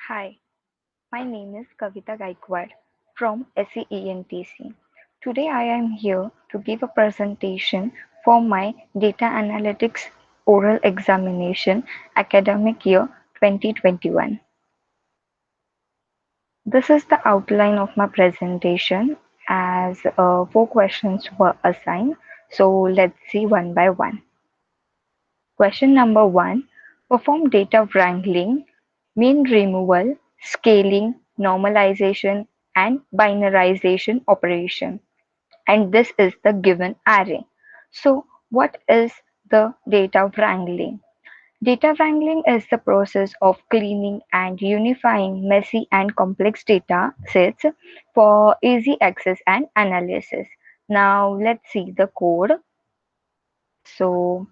Hi, my name is Kavita Gaikwad from E&TC. Today I am here to give a presentation for my Data Analytics Oral Examination Academic Year 2021. This is the outline of my presentation as four questions were assigned. So let's see one by one. Question number one, perform data wrangling, mean removal, scaling, normalization, and binarization operation. And this is the given array. So what is the data wrangling? Data wrangling is the process of cleaning and unifying messy and complex data sets for easy access and analysis. Now let's see the code. So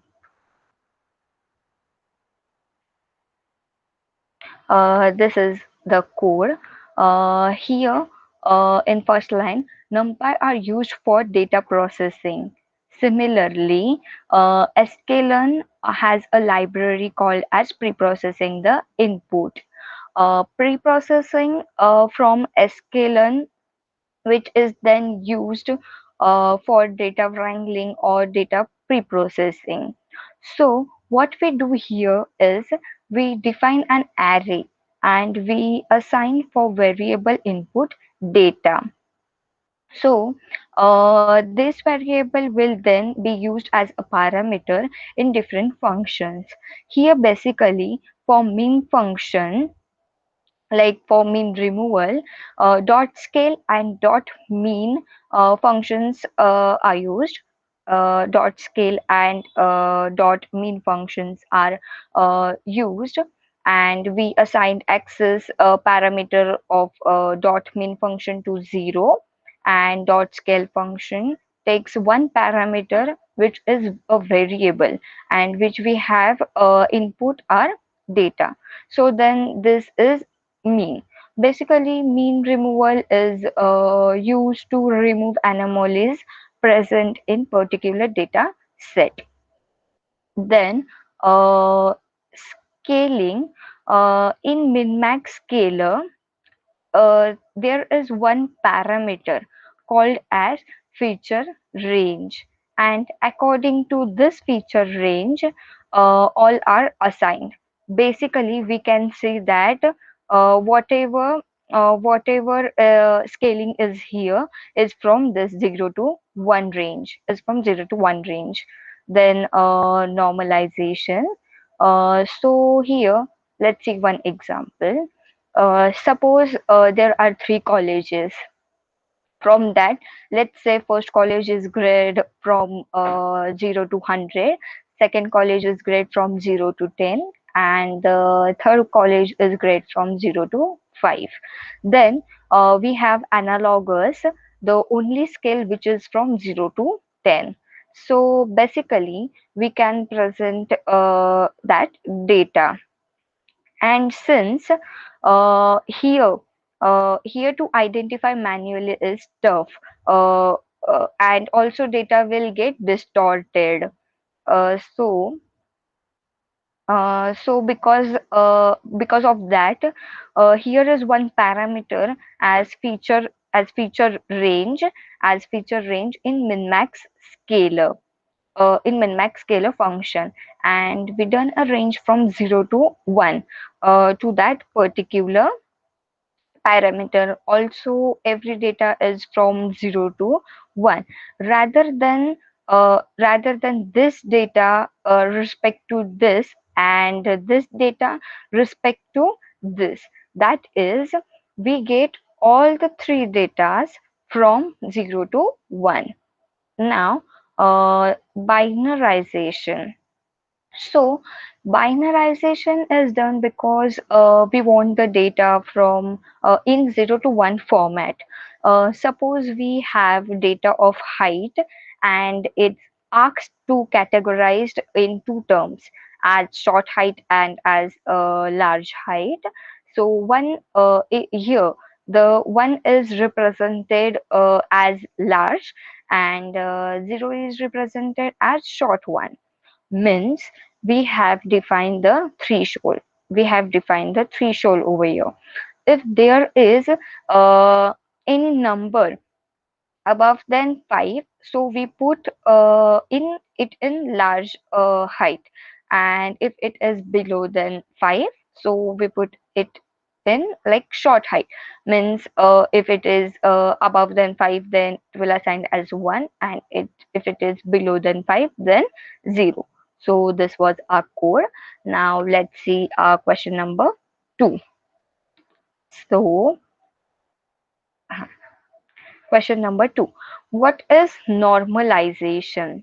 this is the code. Here in first line, NumPy are used for data processing. Similarly, sklearn has a library called as preprocessing the input. Preprocessing from sklearn, which is then used for data wrangling or data preprocessing. So what we do here is we define an array and we assign for variable input data. So this variable will then be used as a parameter in different functions. Here basically for mean function, like for mean removal, dot scale and dot mean functions are used. Dot scale and dot mean functions are used, and we assigned access parameter of dot mean function to 0, and dot scale function takes one parameter which is a variable and which we have input our data. So then this is mean. Basically, mean removal is used to remove anomalies present in particular data set. Then scaling, in min-max scaler, there is one parameter called as feature range, and according to this feature range, all are assigned. Basically we can say that whatever scaling is here is from this 0 to 1 range, then normalization. So here let's see one example. Suppose there are three colleges. From that, let's say first college is grade from 0 to 100, second college is grade from 0 to 10, and the third college is grade from 0 to 5. Then we have analogous, the only scale which is from 0 to 10. So basically we can present that data. And since here to identify manually is tough, uh, and also data will get distorted. So because of that, here is one parameter as feature range in min-max scalar function, and we done a range from 0 to 1 to that particular parameter. Also every data is from 0 to 1, rather than this data respect to this, and this data respect to this. That is, we get all the three datas from 0 to 1. Now binarization. So binarization is done because we want the data from in 0 to 1 format. Suppose we have data of height and it's asked to categorized in two terms, as short height and as large height. So one here the one is represented as large, and 0 is represented as short one. Means we have defined the threshold. we have defined the threshold over here. If there is any number above than 5, so we put in it in large height, and if it is below than 5, so we put it in like short height. Means if it is above than 5, then it will assign as 1, and if it is below than 5, then 0. So this was our code. Now let's see our question number 2. So question number 2, what is normalization?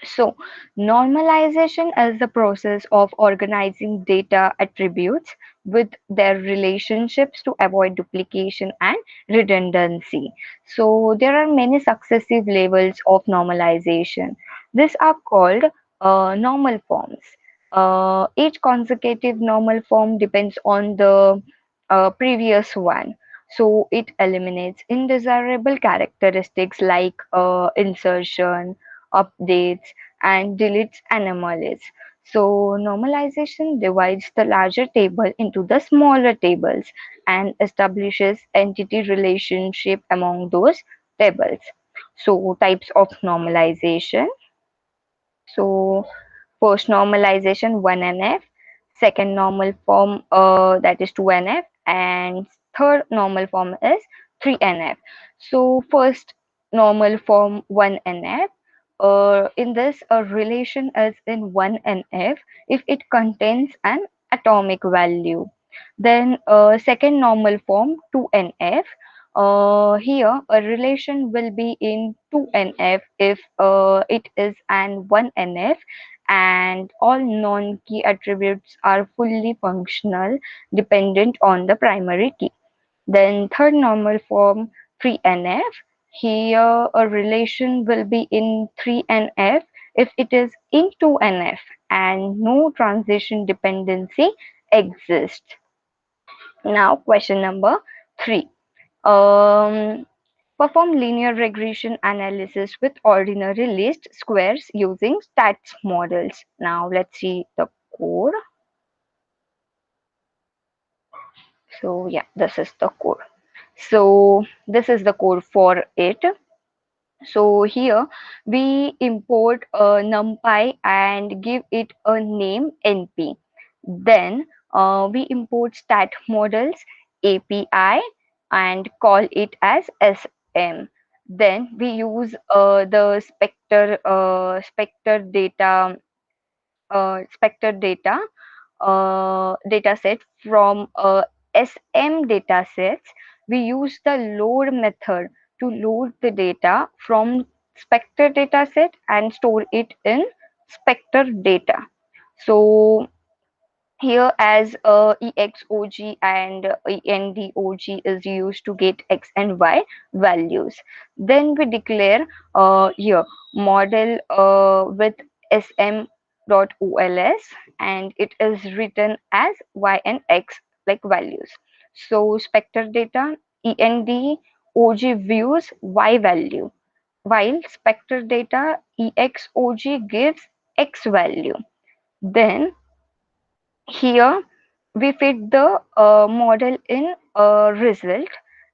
So, normalization is the process of organizing data attributes with their relationships to avoid duplication and redundancy. So, there are many successive levels of normalization. These are called normal forms. Each consecutive normal form depends on the previous one. So, it eliminates undesirable characteristics like insertion, updates, and deletes anomalies. So normalization divides the larger table into the smaller tables and establishes entity relationship among those tables. So types of normalization. So first normalization 1NF, second normal form that is 2NF, and third normal form is 3NF. So first normal form 1NF, in this a relation is in 1NF if it contains an atomic value. Then second normal form 2NF, here a relation will be in 2NF if it is an 1NF and all non-key attributes are fully functional dependent on the primary key. Then third normal form 3NF, here a relation will be in 3NF if it is in 2NF and no transition dependency exists. Now question number 3. Um, Perform linear regression analysis with ordinary least squares using stats models. Now let's see the code. So yeah, this is the code. So this is the code for it. So here we import a numpy and give it a name np. Then we import stat models API and call it as SM. Then we use the Spectre data dataset from SM datasets. We use the load method to load the data from Spectre dataset and store it in Spectre data. So here as EXOG and ENDOG is used to get X and Y values. Then we declare here model with sm.ols and it is written as Y and X like values. So Spectre data ENDOG views Y value while Spectre data EXOG gives X value. Then here we fit the model in a result,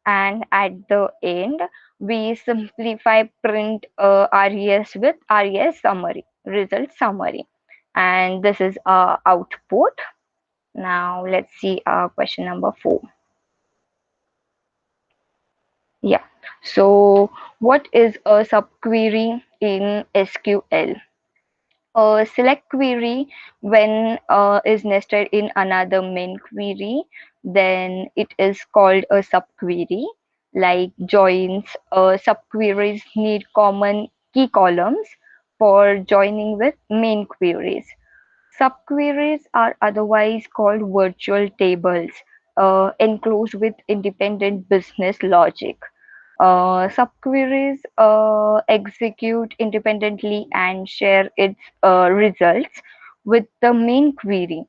and at the end we simplify print res with res summary, result summary, and this is our output. Now let's see question number 4. Yeah, so what is a subquery in SQL? A select query when is nested in another main query, then it is called a subquery. Like joins, subqueries need common key columns for joining with main queries. Subqueries are otherwise called virtual tables, enclosed with independent business logic. Subqueries execute independently and share its results with the main query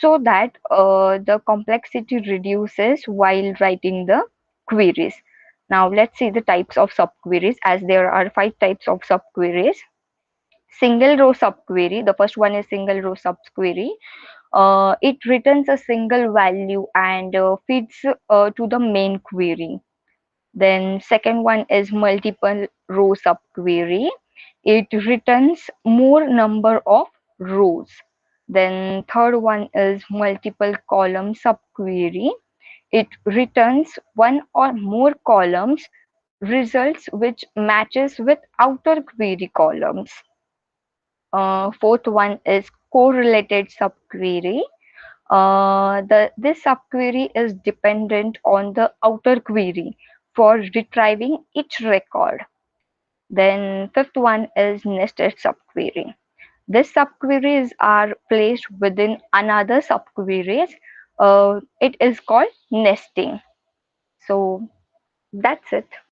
so that the complexity reduces while writing the queries. Now let's see the types of subqueries, as there are 5 types of subqueries. Single row subquery, the first one is single row subquery. It returns a single value and feeds to the main query. Then second one is multiple row subquery. It returns more number of rows. Then third one is multiple column subquery. It returns one or more columns results which matches with outer query columns. Fourth one is correlated subquery. This subquery is dependent on the outer query for retrieving each record. Then fifth one is nested subquery. These subqueries are placed within another subqueries. It is called nesting. So that's it.